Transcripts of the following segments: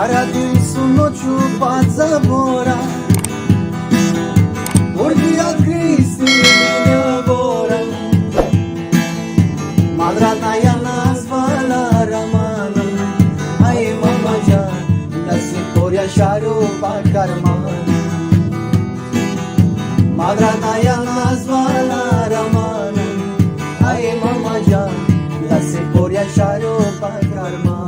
Paradisu noću pad zabora, Orgija Kristi minja gora. Madrana ja nazvala Ramana, aj mama Jan, da si porja šaru pa karman. Madrana ja nazvala Ramana, aj mama Jan, da si porja šaru pa karman.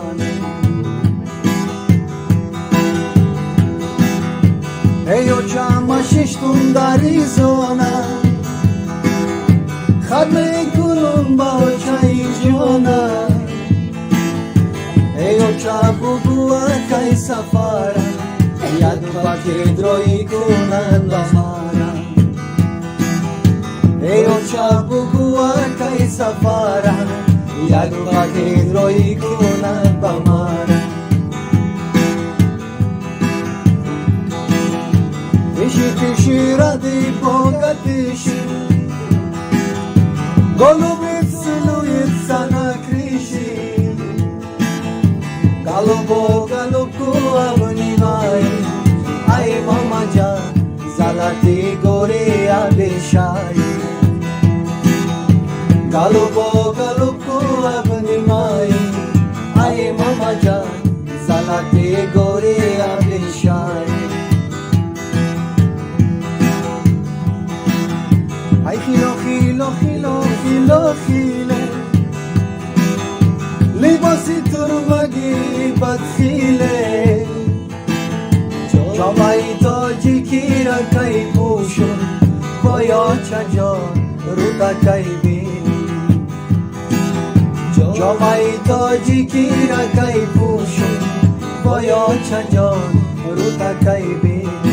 Ejo čama šeštun d'Arizona, Hadme kurumba oča iđona. Ejo čabu gua kaj safara, Jadu bakedro i kunan bamara. Ejo čabu gua kaj safara, Jadu bakedro i kunan bamara. Tiši radi Boga tiši, Golubic lujica na križi. Galubo galubku avnivaj, aj mama Jan, zalati gore abishaj. Galubo galubku avnivaj, aj mama Jan, zalati gore abishaj. Ay khilo khilo khilo khilo khile, libasi turmagi badkhile. Jamai to jikira kai pusho, koyo chajo ruta kai bini. Jamai to jikira kai pusho, koyo chajo ruta kai bini.